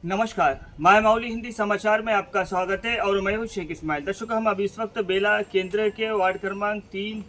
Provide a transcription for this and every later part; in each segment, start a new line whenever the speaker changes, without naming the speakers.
नमस्कार, मैं मौली हिंदी समाचार में आपका स्वागत है और मैं हूं शेख इस्माइल। दर्शकों, हम अभी इस वक्त बेला केंद्र के वार्ड क्रमांक 3,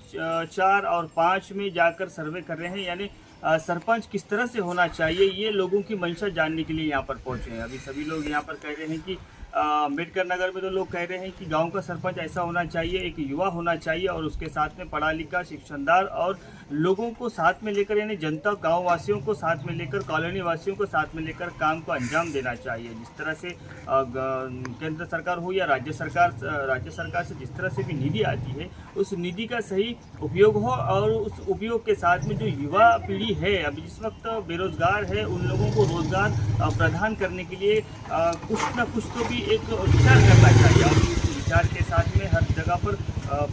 4 और 5 में जाकर सर्वे कर रहे हैं। यानी सरपंच किस तरह से होना चाहिए, ये लोगों की मंशा जानने के लिए यहाँ पर पहुँचे हैं। अभी सभी लोग यहाँ पर कह रहे हैं कि अम्बेडकर नगर में तो लोग कह रहे हैं कि गांव का सरपंच ऐसा होना चाहिए, एक युवा होना चाहिए और उसके साथ में पढ़ा लिखा, शिक्षणदार और लोगों को साथ में लेकर, यानी जनता, गांव वासियों को साथ में लेकर, कॉलोनी वासियों को साथ में लेकर काम को अंजाम देना चाहिए। जिस तरह से केंद्र सरकार हो या राज्य सरकार से जिस तरह से भी निधि आती है, उस निधि का सही उपयोग हो और उस उपयोग के साथ में जो युवा पीढ़ी है अभी जिस वक्त बेरोजगार है, उन लोगों को रोजगार प्रदान करने के लिए कुछ न कुछ तो भी एक विचार करना चाहिए। और इस विचार के साथ में हर जगह पर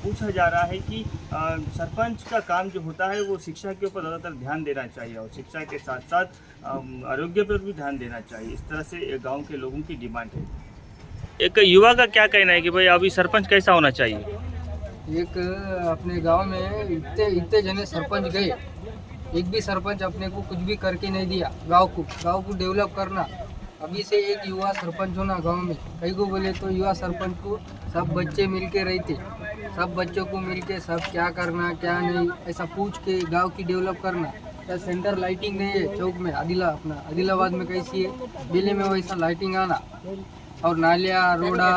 पूछा जा रहा है कि सरपंच का काम जो होता है वो शिक्षा के ऊपर ज़्यादातर ध्यान देना चाहिए और शिक्षा के साथ साथ आरोग्य पर भी ध्यान देना चाहिए। इस तरह से गांव के लोगों की डिमांड है। एक युवा का क्या कहना है कि भाई अभी सरपंच कैसा होना चाहिए?
एक अपने गांव में इतने इतने जने सरपंच गए, एक भी सरपंच अपने को कुछ भी करके नहीं दिया। गांव को डेवलप करना, अभी से एक युवा सरपंच होना गांव में। कई को बोले तो युवा सरपंच को सब बच्चे मिलके रहते, सब बच्चों को मिलके सब क्या करना क्या नहीं ऐसा पूछ के गांव की डेवलप करना। या सेंटर लाइटिंग नहीं है चौक में, आदिलाबाद में कैसी है, बेले में वैसा लाइटिंग आना। और नालिया, रोडा,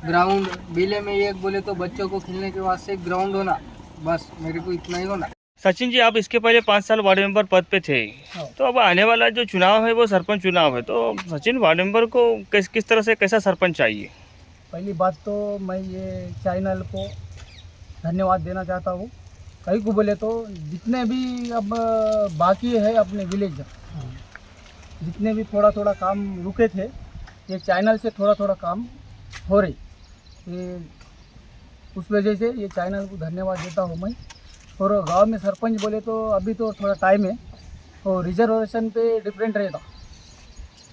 ग्राउंड, बेले में एक बोले तो बच्चों को खेलने के वास्ते एक ग्राउंड होना। बस मेरे को इतना ही होना।
सचिन जी, आप इसके पहले 5 साल वार्ड मेंबर पद पे थे, तो अब आने वाला जो चुनाव है वो सरपंच चुनाव है, तो सचिन वार्ड मेंबर को किस तरह से कैसा सरपंच चाहिए?
पहली बात तो मैं ये चैनल को धन्यवाद देना चाहता हूँ। कई को बोले तो जितने भी अब बाकी है अपने विलेज, जितने भी थोड़ा थोड़ा काम रुके थे, ये चैनल से थोड़ा थोड़ा काम हो रही, ये उस वजह से ये चैनल को धन्यवाद देता हूँ मैं। और गांव में सरपंच बोले तो अभी तो थोड़ा टाइम है, और रिजर्वेशन पे डिफरेंट रहेगा।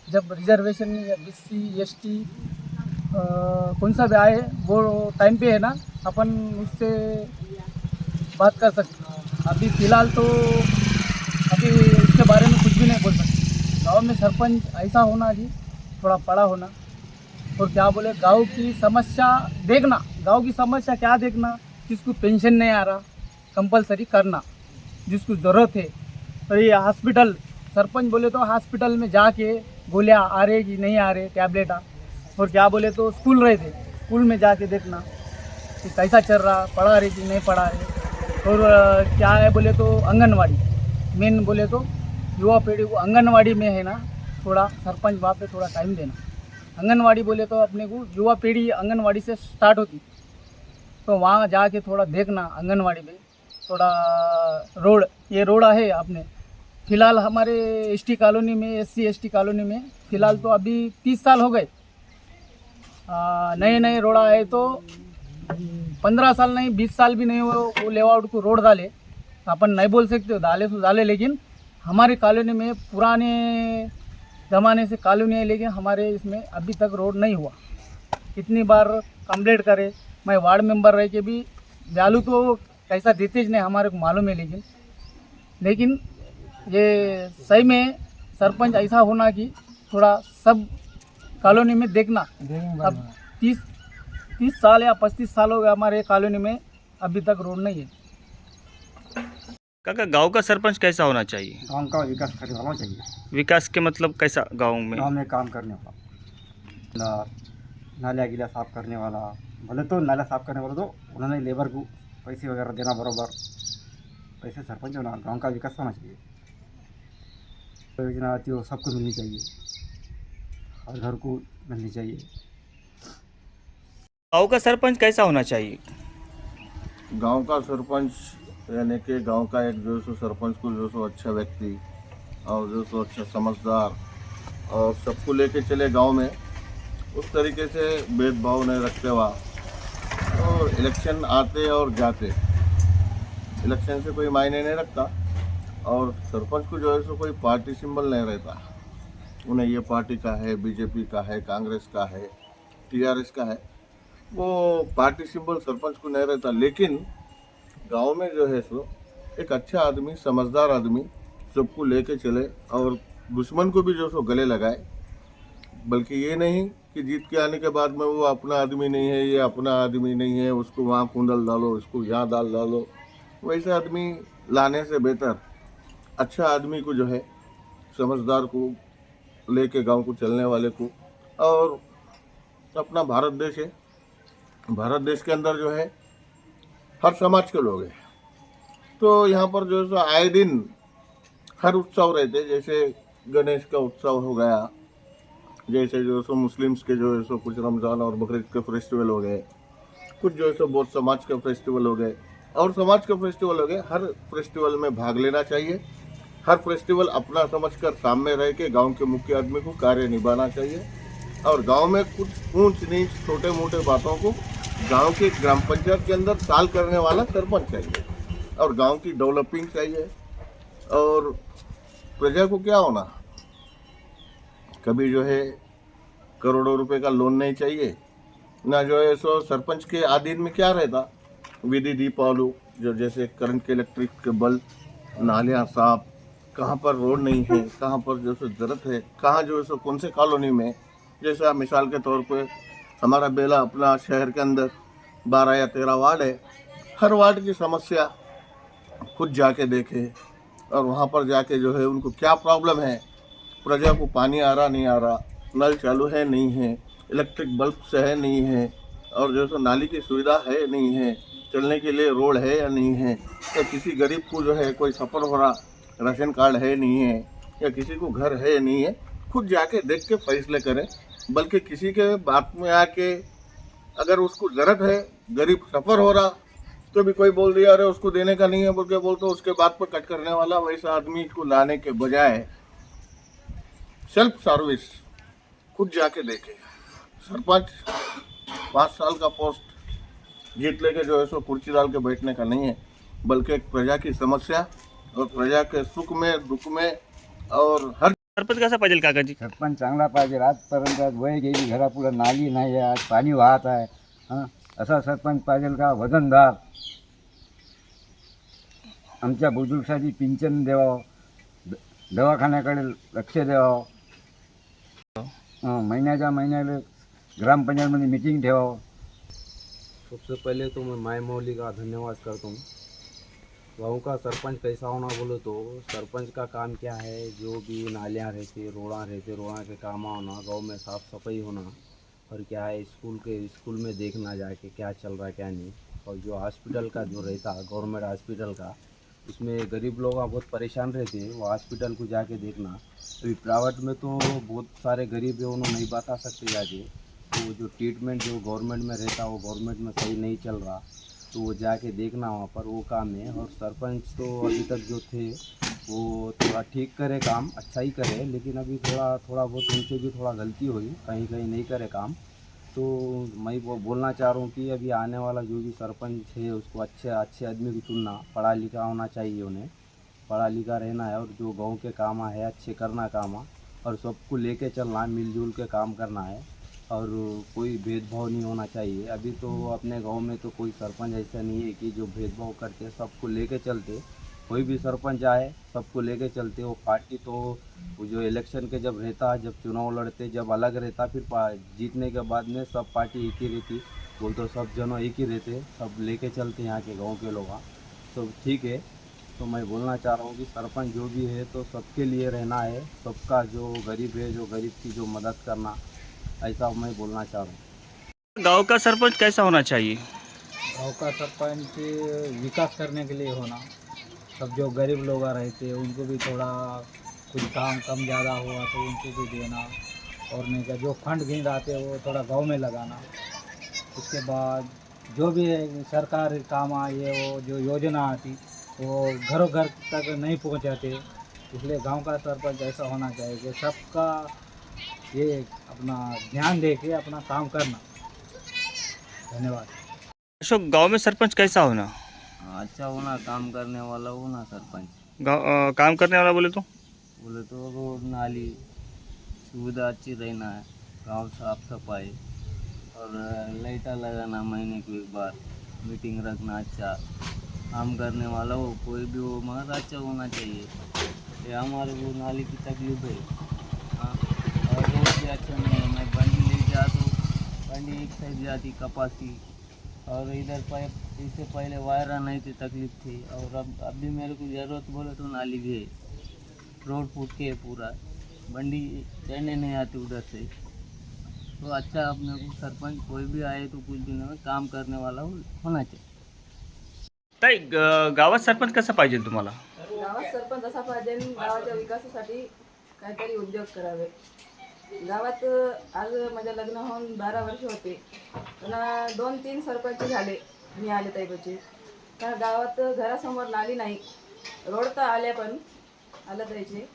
जब रिजर्वेशन या BC ST कौन सा भी आए वो टाइम पे है ना, अपन उससे बात कर सकते। अभी फ़िलहाल तो अभी इसके बारे में कुछ भी नहीं बोल सकते। गांव में सरपंच ऐसा होना जी, थोड़ा बड़ा होना, और क्या बोले गांव की समस्या देखना। गांव की समस्या क्या देखना, जिसको पेंशन नहीं आ रहा कंपलसरी करना, जिसको ज़रूरत है। तो ये हॉस्पिटल, सरपंच बोले तो हॉस्पिटल में जाके गोलियाँ आ रहे कि नहीं आ रहे, टैबलेट और क्या बोले तो स्कूल रहे थे, स्कूल में जाके देखना कि कैसा चल रहा, पढ़ा रहे कि नहीं पढ़ा रहे। और क्या है बोले तो आंगनवाड़ी, मेन बोले तो युवा पीढ़ी को आंगनवाड़ी में है ना, थोड़ा सरपंच वहाँ पे थोड़ा टाइम देना। आंगनवाड़ी बोले तो अपने को युवा पीढ़ी आंगनवाड़ी से स्टार्ट होती, तो वहाँ जाके थोड़ा देखना। आंगनवाड़ी में थोड़ा रोड, ये रोड है आपने फ़िलहाल हमारे ST कॉलोनी में, SC ST कॉलोनी में फ़िलहाल तो अभी 30 साल हो गए। नए नए रोड आए तो 15 साल नहीं, 20 साल भी नहीं हुए वो लेआउट को रोड डाले। अपन नहीं बोल सकते डाले तो डाले, लेकिन हमारे कॉलोनी में पुराने ज़माने से कॉलोनी है, लेकिन हमारे इसमें अभी तक रोड नहीं हुआ। कितनी बार कंप्लेंट करे, मैं वार्ड मेंबर रह के भी वैल्यू तो कैसा देते ही नहीं हमारे को मालूम है। लेकिन ये सही में सरपंच ऐसा होना कि थोड़ा सब कॉलोनी में देखना। अब 30 साल या 35 साल हो गए हमारे कॉलोनी में, अभी तक रोड नहीं है।
काका, गांव का सरपंच कैसा होना चाहिए?
गाँव का विकास करने वाला चाहिए।
विकास के मतलब कैसा? गांव में
काम करने वाला, नालिया गिला साफ करने वाला। भले तो नाला साफ करने वाला तो उन्होंने लेबर को पैसे वगैरह देना बराबर, पैसे सरपंच होना। गांव का विकास होना चाहिए, योजना आती है वो सबको मिलनी चाहिए, हर घर को मिलनी चाहिए।
गांव का सरपंच कैसा होना चाहिए?
गांव का सरपंच यानी कि गांव का एक जो सो सरपंच को जो सो अच्छा व्यक्ति और जो सो अच्छा समझदार और सबको लेके चले गांव में, उस तरीके से भेदभाव नहीं रखते हुआ। और इलेक्शन आते और जाते, इलेक्शन से कोई मायने नहीं रखता। और सरपंच को जो है सो कोई पार्टी सिंबल नहीं रहता, उन्हें ये पार्टी का है, BJP का है, कांग्रेस का है, TRS का है, वो पार्टी सिंबल सरपंच को नहीं रहता। लेकिन गांव में जो है सो एक अच्छा आदमी, समझदार आदमी सबको लेके चले और दुश्मन को भी जो सो गले लगाए। बल्कि ये नहीं कि जीत के आने के बाद में वो अपना आदमी नहीं है, ये अपना आदमी नहीं है, उसको वहाँ कुंडल डालो, इसको यहाँ डालो। वैसे आदमी लाने से बेहतर अच्छा आदमी को जो है, समझदार को लेके गांव को चलने वाले को। और अपना भारत देश है, भारत देश के अंदर जो है हर समाज के लोग हैं, तो यहाँ पर जो है सो आए दिन हर उत्सव रहते, जैसे गणेश का उत्सव हो गया, जैसे जो सो मुस्लिम्स के जो है सो कुछ रमज़ान और बकरीद के फेस्टिवल हो गए, कुछ जो है सो बहुत समाज के फेस्टिवल हो गए और समाज के फेस्टिवल हो गए। हर फेस्टिवल में भाग लेना चाहिए, हर फेस्टिवल अपना समझकर सामने रह के गाँव के मुख्य आदमी को कार्य निभाना चाहिए। और गांव में कुछ ऊंच नीच छोटे मोटे बातों को गांव के ग्राम पंचायत के अंदर साल करने वाला सरपंच चाहिए और गांव की डेवलपिंग चाहिए। और प्रजा को क्या होना, कभी जो है करोड़ों रुपए का लोन नहीं चाहिए ना, जो है सो सरपंच के अधीन में क्या रहता, विधि दीपावली जो जैसे करंट के इलेक्ट्रिक के बल्ब, नालियाँ साफ, कहाँ पर रोड नहीं है, कहाँ पर जो सो जरूरत है, कहाँ जो है सो कौन से कॉलोनी में। जैसा मिसाल के तौर पे हमारा बेला अपना शहर के अंदर 12 या 13 वार्ड है, हर वार्ड की समस्या खुद जाके देखे और वहाँ पर जाके जो है उनको क्या प्रॉब्लम है, प्रजा को पानी आ रहा नहीं आ रहा, नल चालू है नहीं है, इलेक्ट्रिक बल्ब से है नहीं है, और जो सो नाली की सुविधा है नहीं है, चलने के लिए रोड है या नहीं है, या किसी गरीब को जो है कोई सफ़र हो रहा, राशन कार्ड है नहीं है, या किसी को घर है नहीं है, खुद जाके देख के फैसले करें। बल्कि किसी के बात में आके अगर उसको ज़रूरत है, गरीब सफ़र हो रहा, तो भी कोई बोल दिया अरे उसको देने का नहीं है बोल के बोलते उसके बात पर कट करने वाला, वैसा आदमी को लाने के बजाय सेल्फ सर्विस खुद जाके देखे। सरपंच 5 साल का पोस्ट जीत लेके जो है सो कुर्सी डाल के बैठने का नहीं है, बल्कि एक प्रजा की समस्या और प्रजा के सुख में दुख में और हर
सरपंच कसा पाहिजे काकाजी?
सरपंच चांगला पाहिजे. आजपर्यंत वय गेली, घरापुढं नाली नाही आहे, आज पाणी वाहत आहे. हां, असा सरपंच पाहिजे का, वजनदार, आमच्या बुजुर्गसाठी पिंचन द्यावं, दवाखान्याकडे लक्ष द्यावं, महिन्याच्या महिन्याला ग्रामपंचायतमध्ये मीटिंग ठेवावं.
सबसे पहले तो मैं माय मौली का धन्यवाद करता हूँ। गाँव का सरपंच कैसा होना बोलो तो सरपंच का काम क्या है, जो भी नालियाँ रहती, रोड़ा के काम होना, गांव में साफ़ सफाई होना, और क्या है स्कूल में देखना जाके क्या चल रहा है क्या नहीं। और जो हॉस्पिटल का जो रहता गवर्नमेंट हॉस्पिटल का, उसमें गरीब लोग बहुत परेशान रहते हैं, वो हॉस्पिटल को जाके देखना। अभी प्राइवेट में तो बहुत सारे गरीब है, उन्होंने नहीं बता सकते जाके, तो जो ट्रीटमेंट जो गवर्नमेंट में रहता वो गवर्नमेंट में सही नहीं चल रहा, तो वो जाके देखना वहाँ पर, वो काम है। और सरपंच तो अभी तक जो थे वो थोड़ा ठीक करे, काम अच्छा ही करे, लेकिन अभी थोड़ा बहुत उनसे भी थोड़ा गलती हुई, कहीं नहीं करे काम। तो मैं वो बोलना चाह रहा हूँ कि अभी आने वाला जो भी सरपंच है उसको अच्छे आदमी को चुनना, पढ़ा लिखा होना चाहिए, उन्हें पढ़ा लिखा रहना है, और जो गाँव के काम है अच्छे करना काम, और सबको लेके चलना, मिलजुल के काम करना है, और कोई भेदभाव नहीं होना चाहिए। अभी तो अपने गांव में तो कोई सरपंच ऐसा नहीं है कि जो भेदभाव करते, सबको लेके चलते, कोई भी सरपंच आए सबको लेके चलते। वो पार्टी तो वो जो इलेक्शन के जब रहता, जब चुनाव लड़ते, जब अलग रहता, फिर जीतने के बाद में सब पार्टी एक ही रहती, बोल तो सब जनों एक ही रहते, सब लेके चलते यहाँ के गाँव के लोग, तो ठीक है। तो मैं बोलना चाह रहा हूँ कि सरपंच जो भी है तो सबके लिए रहना है, सबका जो गरीब है, जो गरीब की जो मदद करना, ऐसा मैं बोलना चाह रहा हूँ।
गांव का सरपंच कैसा होना चाहिए?
गाँव का सरपंच विकास करने के लिए होना, सब जो गरीब लोग रहते हैं उनको भी थोड़ा कुछ काम कम ज़्यादा हुआ तो उनको भी देना, और नहीं का जो फंड गिन आते हैं वो थोड़ा गांव में लगाना। उसके बाद जो भी है सरकार काम आए, वो जो योजना आती वो घरों घर तक नहीं पहुंचाते, इसलिए गांव का सरपंच ऐसा होना चाहिए कि सबका ये अपना ध्यान दे के अपना काम करना। धन्यवाद।
अशोक, गांव में सरपंच कैसा होना?
अच्छा होना, काम करने वाला होना सरपंच।
काम करने वाला बोले तो
रोड नाली सुविधा अच्छी रहना है, गांव साफ सफाई, और लाइटा लगाना महीने को एक बार, मीटिंग रखना, अच्छा काम करने वाला हो, कोई भी हो मगर अच्छा होना चाहिए। ये हमारे वो नाली की तकलीफ है, हाँ, और रोड भी अच्छा नहीं
सही जाती कपासी, और इधर पाइप इससे पहले वायरा नहीं थी, तकलीफ थी, और अब अभी मेरे को ज़रूरत बोले तो नाली भी है, रोड फूट के है पूरा, बंडी चढ़ने नहीं आती उधर से। तो अच्छा अपने को सरपंच कोई भी आए तो कुछ दिनों में काम करने वाला होना चाहिए।
ताई गावात सरपंच कसा पाहिजे तुम्हाला?
गावात सरपंच असा पाहिजे, गावाच्या विकासासाठी काहीतरी उद्योग करावे. गावात आज माझे लग्न होऊन 12 वर्ष होते, पण 2-3 सरपंच झाले मी आले त्यापैकी. कारण गावात घरासमोर नाली नाही, रोड तर आले पण आलं त्याचे,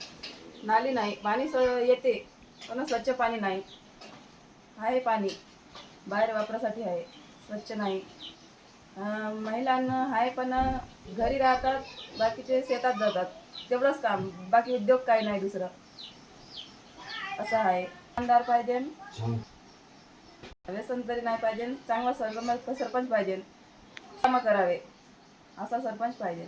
नाली नाही, पाणी येते पण स्वच्छ पाणी नाही. आहे पाणी बाहेर वापरासाठी आहे, स्वच्छ नाही. महिलांना आहे पण घरी राहतात, बाकीचे शेतात जातात, तेवढंच काम, बाकी उद्योग काही नाही दुसरं असं आहे. आमदार पाहिजे, व्यसन तरी नाही पाहिजे, चांगला सरपंच पाहिजे, कामं करावे असा सरपंच पाहिजे.